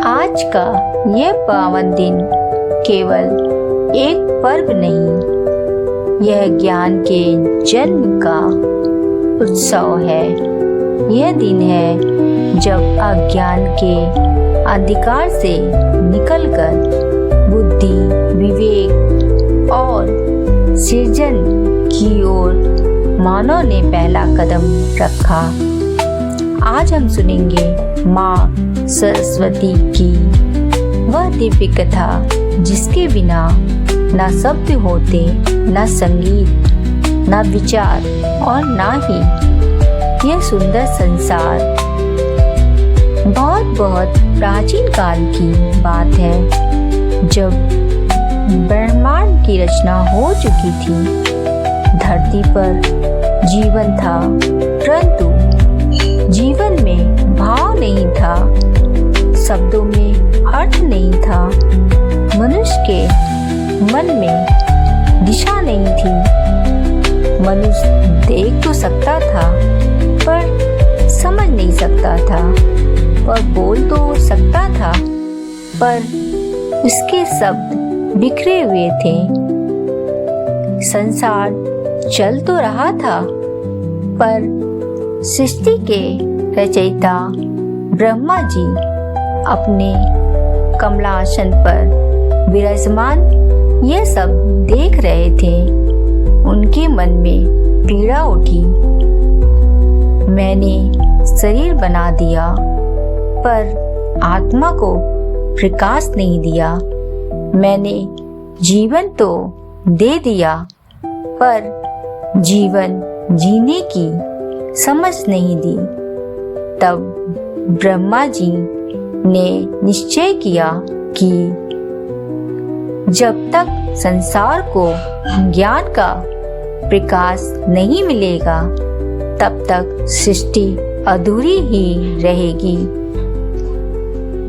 आज का यह पावन दिन केवल एक पर्व नहीं, यह ज्ञान के जन्म का उत्सव है। यह दिन है जब अज्ञान के अंधकार से निकलकर बुद्धि, विवेक और सृजन की ओर मानव ने पहला कदम रखा। आज हम सुनेंगे माँ सरस्वती की वह दिव्य कथा जिसके बिना न शब्द होते, न संगीत, न विचार और न ही यह सुंदर संसार। बहुत प्राचीन काल की बात है, जब ब्रह्मांड की रचना हो चुकी थी। धरती पर जीवन था, परंतु जीवन में भाव नहीं था, शब्दों में अर्थ नहीं था, मनुष्य के मन में दिशा नहीं थी। मनुष्य देख तो सकता था पर समझ नहीं सकता था, और बोल तो सकता था पर उसके शब्द बिखरे हुए थे। संसार चल तो रहा था, पर सृष्टि के रचयिता ब्रह्मा जी अपने कमलासन पर विराजमान यह सब देख रहे थे। उनके मन में पीड़ा उठी। मैंने शरीर बना दिया, पर आत्मा को प्रकाश नहीं दिया। मैंने जीवन तो दे दिया, पर जीवन जीने की समझ नहीं दी। तब ब्रह्मा जी ने निश्चय किया कि जब तक संसार को ज्ञान का प्रकाश नहीं मिलेगा, तब तक सृष्टि अधूरी ही रहेगी।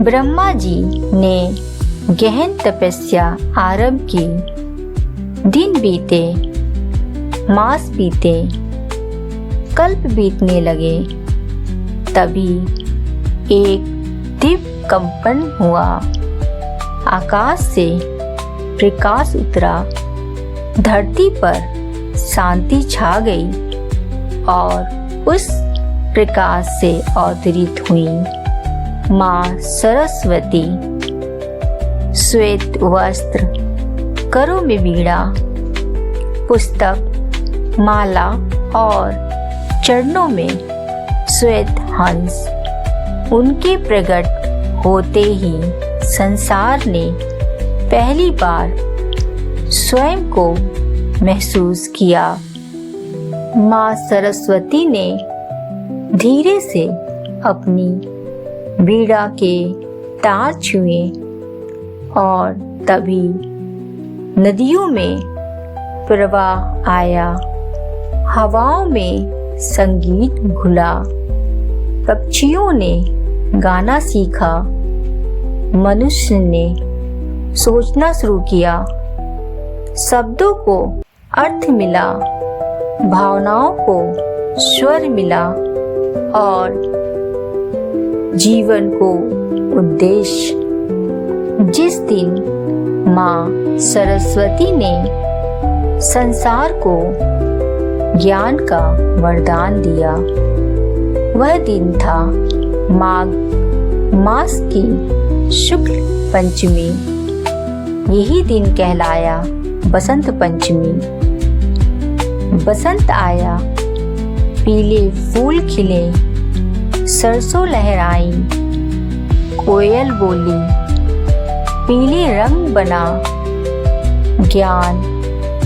ब्रह्मा जी ने गहन तपस्या आरंभ की। दिन बीते, मास बीते, कल्प बीतने लगे। तभी एक दिव्य कंपन हुआ। आकाश से प्रकाश उतरा। धरती पर शांति छा गई और उस प्रकाश से अवतरित हुई माँ सरस्वती। श्वेत वस्त्र, करों में बीड़ा, पुस्तक, माला और चरणों में श्वेत हंस। उनके प्रकट होते ही संसार ने पहली बार स्वयं को महसूस किया। माँ सरस्वती ने धीरे से अपनी वीणा के तार छुए और तभी नदियों में प्रवाह आया। हवाओं में संगीत घुला। पक्षियों ने गाना सीखा। मनुष्य ने सोचना शुरू किया। शब्दों को अर्थ मिला, भावनाओं को स्वर मिला और जीवन को उद्देश्य। जिस दिन माँ सरस्वती ने संसार को ज्ञान का वरदान दिया, वह दिन था माघ मास की शुक्ल पंचमी। यही दिन कहलाया बसंत पंचमी। बसंत आया, पीले फूल खिले, सरसों लहराई, कोयल बोली, पीले रंग बना ज्ञान,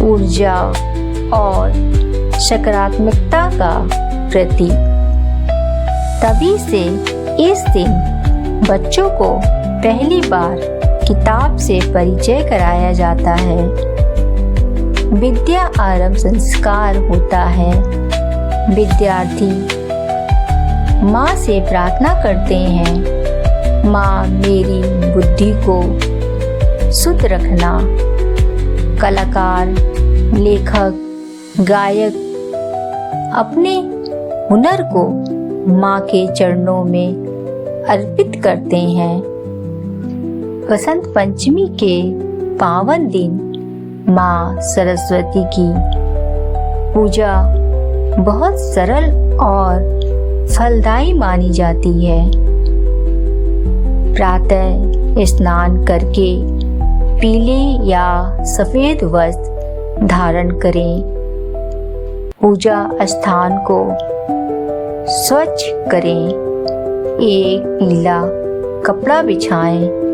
ऊर्जा और सकारात्मकता का प्रतीक। तभी से इस दिन बच्चों को पहली बार किताब से परिचय कराया जाता है। विद्या आरंभ संस्कार होता है। विद्यार्थी माँ से प्रार्थना करते हैं, माँ मेरी बुद्धि को शुद्ध रखना। कलाकार, लेखक, गायक अपने हुनर को माँ के चरणों में अर्पित करते हैं। बसंत पंचमी के पावन दिन माँ सरस्वती की पूजा बहुत सरल और फलदायी मानी जाती है। प्रातः स्नान करके पीले या सफेद वस्त्र धारण करें। पूजा स्थान को स्वच्छ करें। एक पीला कपड़ा बिछाएं।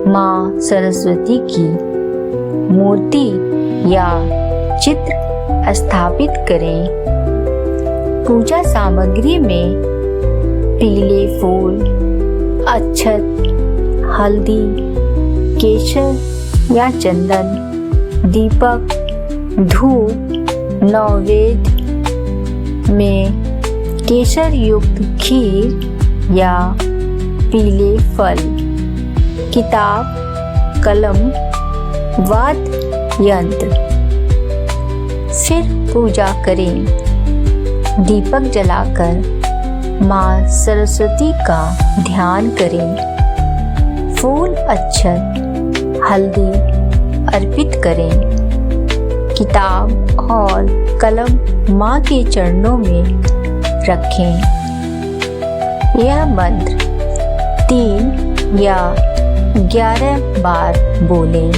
माँ सरस्वती की मूर्ति या चित्र स्थापित करें। पूजा सामग्री में पीले फूल, अक्षत, हल्दी, केसर या चंदन, दीपक, धूप, नैवेद्य में केसर युक्त खीर या पीले फल, किताब, कलम, वाद्य यंत्र। फिर पूजा करें। दीपक जलाकर माँ सरस्वती का ध्यान करें। फूल, अक्षत, हल्दी अर्पित करें। किताब और कलम माँ के चरणों में रखें। यह मंत्र 3 या 11 बार बोलें।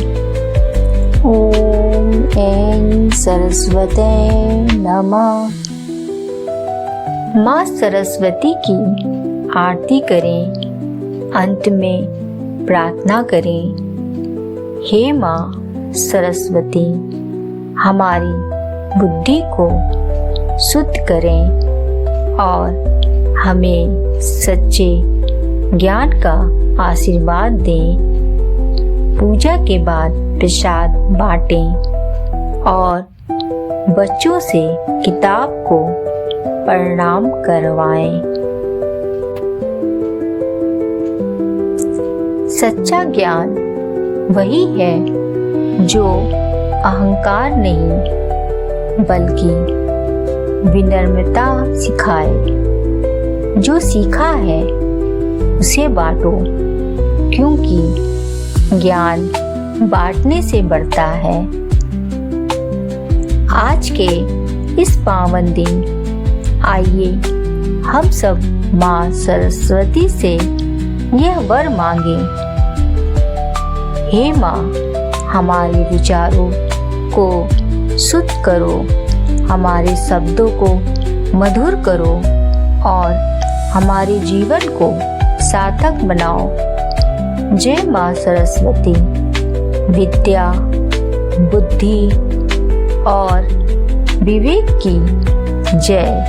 ओम ऐं सरस्वते नमः। माँ सरस्वती की आरती करें। अंत में प्रार्थना करें। हे माँ सरस्वती, हमारी बुद्धि को शुद्ध करें और हमें सच्चे ज्ञान का आशीर्वाद दें। पूजा के बाद प्रसाद बांटें और बच्चों से किताब को प्रणाम करवाएं। सच्चा ज्ञान वही है जो अहंकार नहीं बल्कि विनम्रता सिखाए। जो सीखा है उसे बांटो, क्योंकि ज्ञान बांटने से बढ़ता है। आज के इस पावन दिन आइए हम सब माँ सरस्वती से यह वर मांगे। हे माँ, हमारे विचारों को शुद्ध करो, हमारे शब्दों को मधुर करो और हमारे जीवन को सार्थक बनाओ। जय माँ सरस्वती। विद्या, बुद्धि और विवेक की जय।